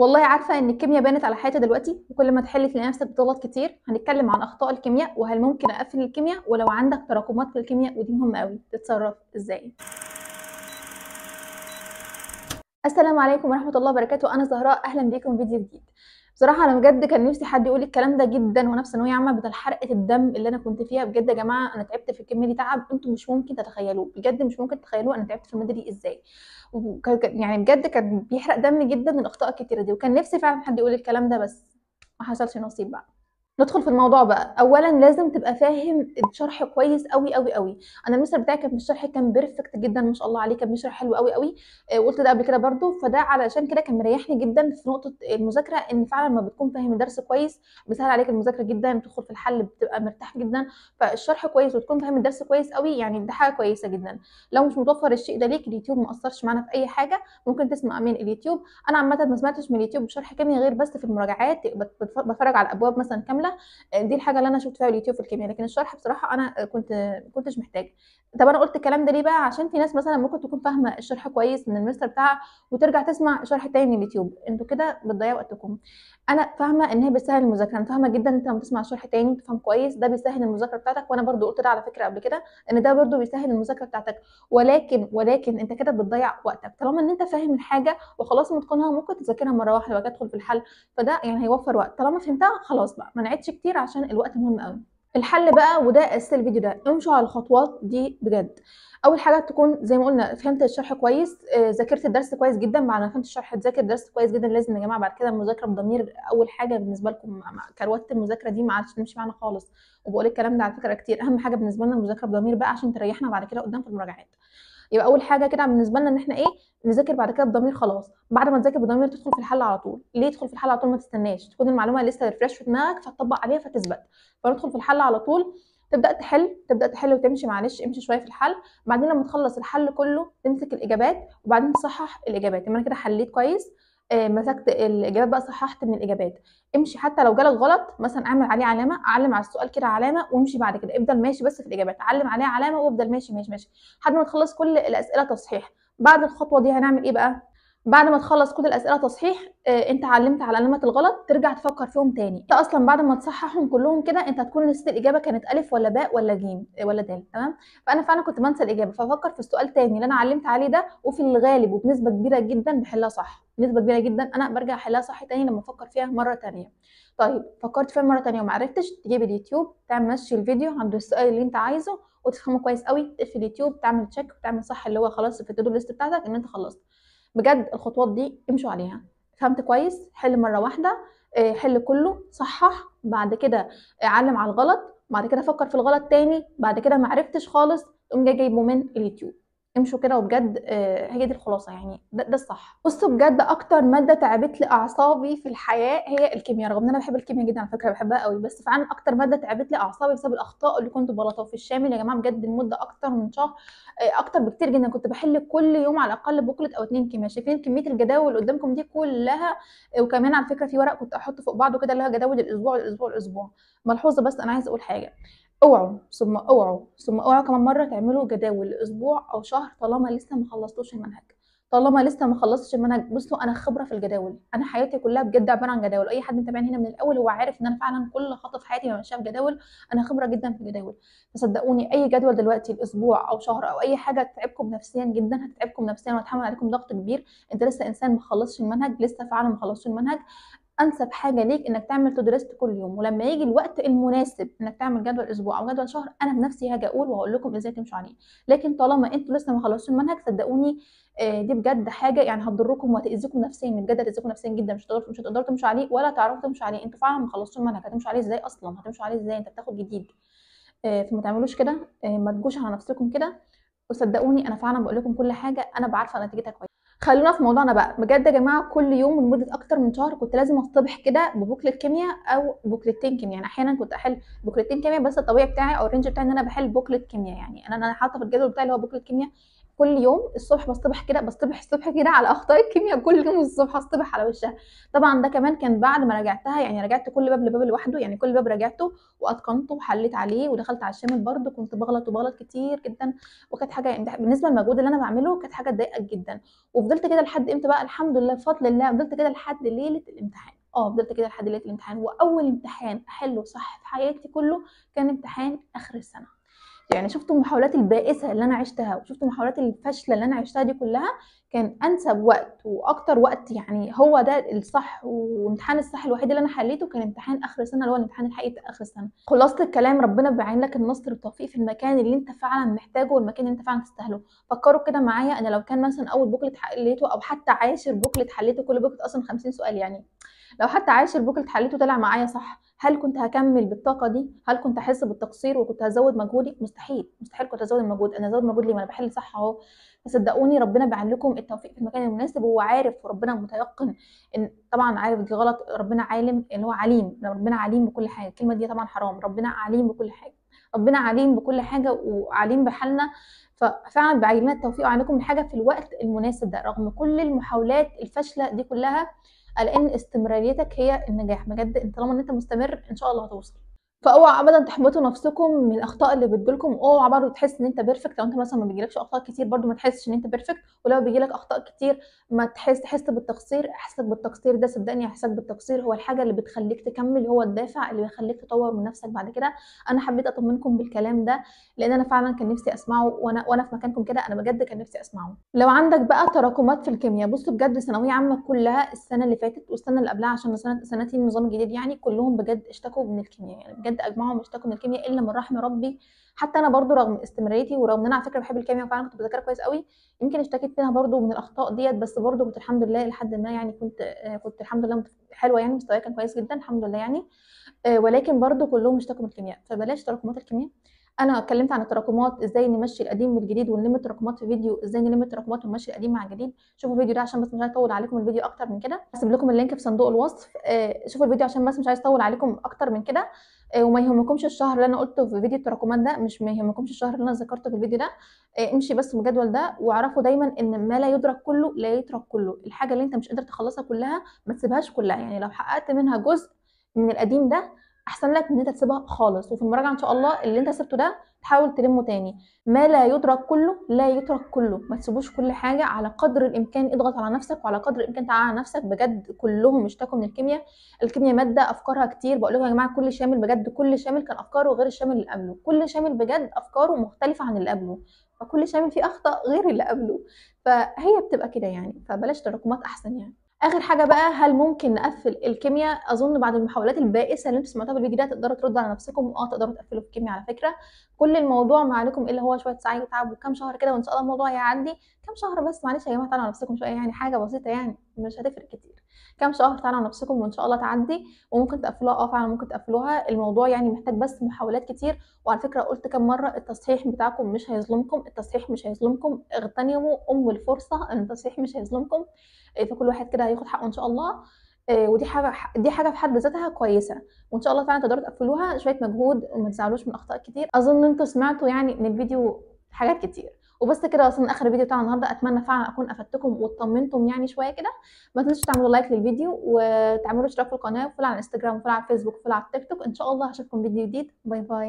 والله عارفة إن الكيميا بانت على حياتي دلوقتي، وكل ما تحلي تلاقي نفسك بتغلط كتير. هنتكلم عن أخطاء الكيمياء وهل ممكن أقفل الكيمياء، ولو عندك تراكمات في الكيمياء ودي مهمة أوي تتصرف إزاي. السلام عليكم ورحمة الله وبركاته، أنا زهراء، أهلا بيكم في فيديو جديد. بصراحة أنا بجد كان نفسي حد يقول الكلام ده جدا، وأنا في ثانوية عامة بدل حرقة الدم اللي أنا كنت فيها. بجد يا جماعة أنا تعبت في الكيمياء دي تعب أنتوا مش ممكن تتخيلوه، بجد مش ممكن تتخيلوه أنا تعبت في المادة دي إزاي. يعني بجد كان بيحرق دم جدا من الأخطاء الكتيرة دي، وكان نفسي فعلا حد يقول الكلام ده بس ما حصلش نصيب بقى. ندخل في الموضوع بقى. اولا لازم تبقى فاهم الشرح كويس قوي قوي قوي. انا المستر بتاعي كان في الشرح كان بيرفكت جدا ما شاء الله عليه، كان بيشرح حلو قوي قوي. وقلت ده قبل كده برضو، فده علشان كده كان مريحني جدا في نقطه المذاكره، ان فعلا لما بتكون فاهم الدرس كويس بيسهل عليك المذاكره جدا، بتدخل في الحل بتبقى مرتاح جدا. فالشرح كويس وتكون فاهم الدرس كويس قوي، يعني ده حاجه كويسه جدا. لو مش متوفر الشيء ده ليك، اليوتيوب ما اثرش معانا في اي حاجه، ممكن تسمع من اليوتيوب. انا عامه ما سمعتش من اليوتيوب شرح كيمياء غير بس في المراجعات، بتفرج على الابواب مثلا كامله. دي الحاجه اللي انا شفت فيها اليوتيوب في الكيمياء، لكن الشرح بصراحه انا كنتش محتاجه. طب انا قلت الكلام ده ليه بقى؟ عشان في ناس مثلا ممكن تكون فاهمه الشرح كويس من المستر بتاعها وترجع تسمع شرح تاني من اليوتيوب، انتوا كده بتضيعوا وقتكم. انا فاهمه ان هي بتسهل المذاكره، انا فاهمه جدا انت لما تسمع شرح تاني وتفهم كويس ده بيسهل المذاكره بتاعتك، وانا برضو قلت ده على فكره قبل كده ان ده برضو بيسهل المذاكره بتاعتك. ولكن انت كده بتضيع وقتك. طالما ان انت فاهم الحاجه وخلاص متقنها، ممكن تذاكرها مره واحده وبعد كده تدخل في الحل، فده يعني هيوفر وقت. طالما فهمتها خلاص بقى ما نعيدش كتير عشان الوقت مهم قوي. الحل بقى، وده اساس الفيديو ده، امشوا على الخطوات دي بجد. اول حاجه تكون زي ما قلنا فهمت الشرح كويس، ذاكرت الدرس كويس جدا. بعد ما فهمت الشرح تذاكر الدرس كويس جدا. لازم يا جماعه بعد كده المذاكره بضمير اول حاجه بالنسبه لكم. كروته المذاكره دي ما عادش تمشي معانا خالص، وبقول الكلام ده على فكره كتير. اهم حاجه بالنسبه لنا المذاكره بضمير بقى عشان تريحنا بعد كده قدام في المراجعات. يبقى اول حاجه كده بالنسبه لنا ان احنا ايه، نذاكر بعد كده بضمير. خلاص بعد ما تذاكر بضمير تدخل في الحل على طول. ليه تدخل في الحل على طول؟ ما تستناش تكون المعلومه لسه ريفرش في دماغك فتطبق عليها فتثبت، فندخل في الحل على طول. تبدا تحل وتمشي، معلش امشي شويه في الحل. بعدين لما تخلص الحل كله تمسك الاجابات وبعدين تصحح الاجابات. يبقى انا كده حليت كويس، مسكت الاجابات بقى صححت من الاجابات. امشي حتى لو جالك غلط مثلا اعمل عليه علامه، علم على السؤال كده علامه وامشي. بعد كده افضل ماشي بس في الاجابات، علم عليها علامه وافضل ماشي ماشي ماشي لحد ما تخلص كل الاسئله تصحيح. بعد الخطوه دي هنعمل ايه بقى؟ بعد ما تخلص كل الاسئله تصحيح، انت علمت على علامات الغلط، ترجع تفكر فيهم تاني. انت اصلا بعد ما تصححهم كلهم كده انت هتكون نسيت الاجابه كانت الف ولا باء ولا جيم ولا دال، تمام؟ فانا فعلا كنت بنسى الاجابه، فافكر في السؤال تاني اللي انا علمت عليه ده، وفي الغالب وبنسبه كبيره جدا بحلها صح. بنسبه كبيره جدا انا برجع احلها صح تاني لما افكر فيها مره تانيه. طيب فكرت فيها مره تانيه وما عرفتش، تجيب اليوتيوب تعمل مشي الفيديو عند السؤال اللي انت عايزه وتفهمه كويس قوي، تقفل اليوتيوب تعمل تشيك وتعمل صح اللي هو خلاص في التو دو ليست بتاعتك ان انت خلصت. بجد الخطوات دي امشوا عليها. فهمت كويس، حل مره واحده، حل كله صحح. بعد كده علم على الغلط، بعد كده فكر في الغلط تاني، بعد كده ما عرفتش خالص تقوم جايبه من اليوتيوب. امشوا كده وبجد هي دي الخلاصه، يعني ده الصح. بصوا بجد اكتر ماده تعبت لي اعصابي في الحياه هي الكيمياء، رغم ان انا بحب الكيمياء جدا على فكره بحبها قوي، بس فعلا اكتر ماده تعبت لي اعصابي بسبب الاخطاء اللي كنت بغلطها في الشامل. يا جماعه بجد المده اكتر من شهر، اكتر بكتير جدا. كنت بحل كل يوم على الاقل بوكلت او اتنين كيمياء. شايفين كميه الجداول اللي قدامكم دي كلها؟ وكمان على فكره في ورق كنت احطه فوق بعضه كده اللي هو جداول الاسبوع الاسبوع الاسبوع. ملحوظه بس انا عايزه اقول حاجه، اوعوا ثم اوعوا ثم اوعوا كمان مره تعملوا جداول لاسبوع او شهر طالما لسه ما خلصتوش المنهج. طالما لسه ما خلصتش المنهج، بصوا انا خبره في الجداول، انا حياتي كلها بجد عباره عن جداول. اي حد متابعني هنا من الاول هو عارف ان انا فعلا كل خطوه في حياتي ماشيه بجداول. انا خبره جدا في الجداول. فصدقوني اي جدول دلوقتي الاسبوع او شهر او اي حاجه هتتعبكم نفسيا جدا، هتتعبكم نفسيا وهتحمل عليكم ضغط كبير. انت لسه انسان ما خلصش المنهج، لسه فعلا ما خلصش المنهج. انسب حاجه ليك انك تعمل تو دريست كل يوم، ولما يجي الوقت المناسب انك تعمل جدول اسبوع او جدول شهر انا بنفسي هاجي اقول وهقول لكم ازاي تمشوا عليه. لكن طالما انتوا لسه ما خلصتوش المنهج صدقوني دي بجد حاجه يعني هتضركم وهتاذيكم نفسيا، بجد هتاذيكم نفسيا جدا. مش هتقدروا تمشوا عليه ولا تعرفوا تمشوا عليه. انتوا فعلا ما خلصتوش المنهج، هتمشوا عليه ازاي اصلا؟ هتمشوا عليه ازاي؟ انت بتاخد جديد. فما تعملوش كده، ما تجوش على نفسكم كده. وصدقوني انا فعلا بقول لكم كل حاجه انا بعرفه نتيجتها كويس. خلونا في موضوعنا بقى بجد يا جماعه. كل يوم لمده اكتر من شهر كنت لازم اصطبح كده ببوكلت كيمياء او بوكلتين كيمياء. يعني احيانا كنت احل بوكلتين كيمياء، بس الطبيعي بتاعي او الرينج بتاعي ان انا بحل بوكلت كيمياء. يعني انا حاطه في الجدول بتاعي اللي هو بوكلت كيمياء كل يوم الصبح بصطبح الصبح كده على اخطاء الكيمياء، كل يوم الصبح اصطبح على وشها. طبعا ده كمان كان بعد ما راجعتها، يعني راجعت كل باب لباب لوحده، يعني كل باب راجعته واتقنته وحليت عليه، ودخلت على الشامل برده كنت بغلط كتير جدا، وكانت حاجه يعني بالنسبه للمجهود اللي انا بعمله كانت حاجه تضايقك جدا. وفضلت كده لحد امتى بقى؟ الحمد لله بفضل الله فضلت كده لحد ليله الامتحان. فضلت كده لحد ليله الامتحان. واول امتحان احله صح في حياتي كله كان امتحان اخر السنه. يعني شفت المحاولات البائسه اللي انا عشتها، وشفت المحاولات الفاشله اللي انا عشتها دي كلها، كان انسب وقت واكتر وقت يعني هو ده الصح، وامتحان الصح الوحيد اللي انا حليته كان امتحان اخر السنه، اللي هو الامتحان الحقيقي بتاع اخر السنه. خلاصه الكلام، ربنا بيعين لك النصر والتوفيق في المكان اللي انت فعلا محتاجه، والمكان اللي انت فعلا تستاهله. فكروا كده معايا، انا لو كان مثلا اول بوكلت حليته او حتى عاشر بوكلت حليته، كل بوكلت اصلا 50 سؤال يعني، لو حتى عاشر بوكلت حليته طلع معايا صح، هل كنت هكمل بالطاقه دي؟ هل كنت هحس بالتقصير وكنت هزود مجهودي؟ مستحيل كنت هزود المجهود. انا هزود مجهود ليه؟ ما انا بحل صح اهو. فصدقوني ربنا بيعين لكم التوفيق في المكان المناسب، وهو عارف وربنا متيقن ان طبعا عارف دي غلط. ربنا عالم، اللي هو عليم، ربنا عليم بكل حاجه. الكلمه دي طبعا حرام، ربنا عليم بكل حاجه، ربنا عليم بكل حاجه وعليم بحالنا. ففعلا بعين لنا التوفيق وعليكم الحاجه في الوقت المناسب ده، رغم كل المحاولات الفاشله دي كلها، لان استمراريتك هي النجاح. بجد انت طالما ان انت مستمر ان شاء الله هتوصل. فاوعى ابدا تحبطوا نفسكم من الاخطاء اللي بتجيلكم. اوعى برضه تحس ان انت بيرفكت. لو انت مثلا ما بيجيلكش اخطاء كتير برضه ما تحسش ان انت بيرفكت، ولو بيجيلك اخطاء كتير ما تحس بالتقصير. احساسك بالتقصير ده صدقني، احساسك بالتقصير هو الحاجه اللي بتخليك تكمل، هو الدافع اللي بيخليك تطور من نفسك بعد كده. انا حبيت اطمنكم بالكلام ده، لان انا فعلا كان نفسي اسمعه، وانا في مكانكم كده انا بجد كان نفسي اسمعه. لو عندك بقى تراكمات في الكيمياء، بصوا بجد ثانويه عامه كلها السنه اللي فاتت والسنه اللي قبلها، عشان سنتين النظام الجديد يعني، كلهم بجد اشتكوا من الكيمياء، يعني بجد اجمعهم اشتكوا من الكيمياء الا من رحم ربي. حتى انا برضو رغم استمراريتي ورغم ان انا على فكره بحب الكيمياء وفعلا كنت بذاكرها كويس قوي، يمكن اشتكيت فيها برضو من الاخطاء ديت، بس برضو كنت الحمد لله لحد ما يعني كنت الحمد لله حلوه، يعني مستواي كان كويس جدا الحمد لله يعني. ولكن برضو كلهم اشتكوا من الكيمياء. فبلاش تراكمات الكيمياء. انا اتكلمت عن التراكمات، ازاي نمشي القديم بالجديد ونلم التراكمات في فيديو، ازاي نلم التراكمات ونمشي القديم مع الجديد. شوفوا الفيديو ده عشان بس مش عايز اطول عليكم الفيديو اكتر من كده، هسيب لكم اللينك في صندوق الوصف. شوفوا الفيديو عشان بس مش عايز اطول عليكم اكتر من كده. وما يهمكمش الشهر اللي انا قلته في فيديو التراكمات ده، مش ما يهمكمش الشهر اللي انا ذكرته في الفيديو ده. امشي بس بالجدول ده، واعرفوا دايما ان ما لا يدرك كله لا يترك كله. الحاجه اللي انت مش قادر تخلصها كلها ما تسيبهاش كلها، يعني لو حققت منها جزء من القديم ده احسن لك من ان انت تسيبها خالص. وفي المراجعه ان شاء الله اللي انت سبته ده تحاول تلمه تاني. ما لا يدرك كله لا يترك كله، ما تسيبوش كل حاجه. على قدر الامكان اضغط على نفسك، وعلى قدر الامكان تعال على نفسك. بجد كلهم اشتكوا من الكيمياء. الكيمياء ماده افكارها كتير، بقول لكم يا جماعه كل شامل بجد كل شامل كان افكاره غير الشامل اللي قبله، كل شامل بجد افكاره مختلفه عن اللي قبله، فكل شامل فيه اخطاء غير اللي قبله. فهي بتبقى كده يعني، فبلاش تراكمات احسن يعني. اخر حاجه بقى، هل ممكن نقفل الكيمياء؟ اظن بعد المحاولات البائسه اللي انتم سمعتوها بالفيديو ده تقدروا تردوا على نفسكم، تقدروا تقفلوا في الكيمياء على فكره. كل الموضوع ما عليكم الا هو شويه سعي وتعب وكام شهر كده، وان شاء الله الموضوع هيعدي. كام شهر بس، معلش يا جماعه تعالوا على نفسكم شويه، يعني حاجه بسيطه يعني مش هتفرق كتير. كام شهر تعالوا على نفسكم وان شاء الله تعدي، وممكن تقفلوها. فعلا ممكن تقفلوها. الموضوع يعني محتاج بس محاولات كتير. وعلى فكره قلت كام مره، التصحيح بتاعكم مش هيظلمكم، التصحيح مش هيظلمكم. اغتنموا الفرصه ان التصحيح مش هيظلمكم. فكل واحد كده هياخد حقه ان شاء الله. ودي حاجه في حد ذاتها كويسه، وان شاء الله فعلا تقدروا تقفلوها. شويه مجهود وما تزعلوش من اخطاء كتير. اظن انتوا سمعتوا يعني من الفيديو حاجات كتير. وبس كده وصلنا اخر الفيديو بتاع النهارده. اتمنى فعلا اكون افدتكم واطمنتم يعني شويه كده. ما تنسوش تعملوا لايك للفيديو، وتعملوا اشتراك في القناه، وفولو على الانستجرام، وفولو على الفيسبوك، وفولو على التيك توك. ان شاء الله هشوفكم فيديو جديد. باي باي.